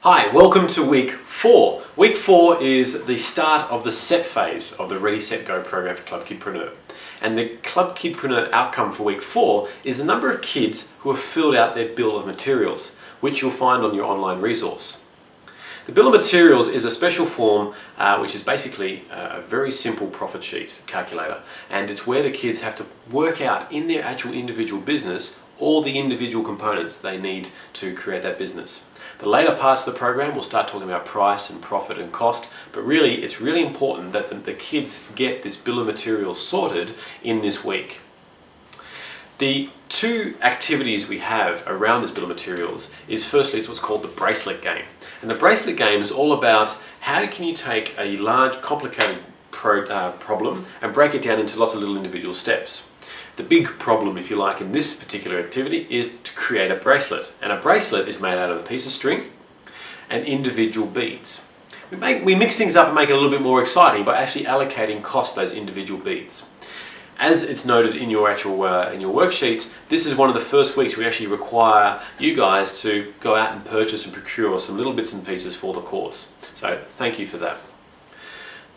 Hi, welcome to week 4. Week 4 is the start of the set phase of the Ready, Set, Go program for Club Kidpreneur. And the Club Kidpreneur outcome for week 4 is the number of kids who have filled out their bill of materials, which you'll find on your online resource. The bill of materials is a special form which is basically a very simple profit sheet calculator, and it's where the kids have to work out in their actual individual business all the individual components they need to create that business. The later parts of the program will start talking about price and profit and cost, but really it's really important that the kids get this bill of materials sorted in this week. The two activities we have around this bill of materials is firstly it's what's called the bracelet game. And the bracelet game is all about how can you take a large complicated problem and break it down into lots of little individual steps. The big problem, if you like, in this particular activity is to create a bracelet. And a bracelet is made out of a piece of string and individual beads. We mix things up and make it a little bit more exciting by actually allocating cost to those individual beads. As it's noted in your actual in your worksheets, this is one of the first weeks we actually require you guys to go out and purchase and procure some little bits and pieces for the course. So thank you for that.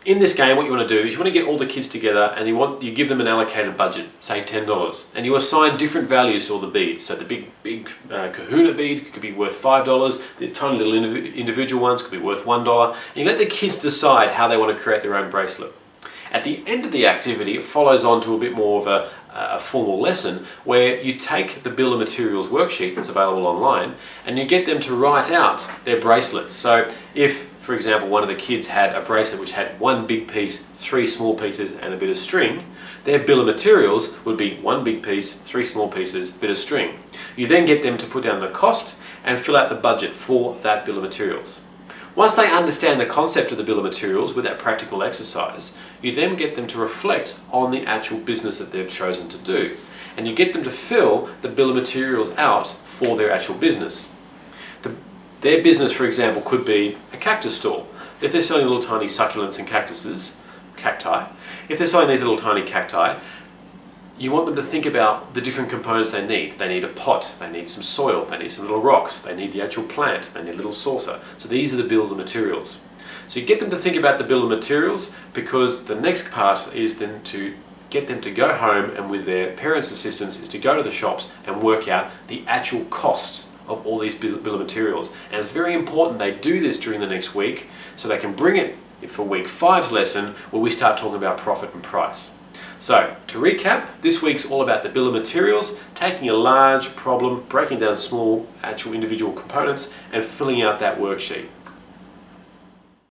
In this game, what you want to do is you want to get all the kids together and you give them an allocated budget, say $10, and you assign different values to all the beads. So the big kahuna bead could be worth $5, the tiny little individual ones could be worth $1, and you let the kids decide how they want to create their own bracelet. At the end of the activity, it follows on to a bit more of a formal lesson where you take the bill of materials worksheet that's available online and you get them to write out their bracelets. So if, for example, one of the kids had a bracelet which had one big piece, 3 small pieces and a bit of string, their bill of materials would be 1 big piece, 3 small pieces, bit of string. You then get them to put down the cost and fill out the budget for that bill of materials. Once they understand the concept of the bill of materials with that practical exercise, you then get them to reflect on the actual business that they've chosen to do. And you get them to fill the bill of materials out for their actual business. Their business, for example, could be a cactus store. If they're selling little tiny succulents and cacti, if they're selling these little tiny cacti, you want them to think about the different components they need. They need a pot, they need some soil, they need some little rocks, they need the actual plant, they need a little saucer. So these are the bills of materials. So you get them to think about the bill of materials because the next part is then to get them to go home and with their parents' assistance is to go to the shops and work out the actual costs of all these bill of materials. And it's very important they do this during the next week so they can bring it for week 5's lesson where we start talking about profit and price. So, to recap, this week's all about the bill of materials, taking a large problem, breaking down small actual individual components and filling out that worksheet.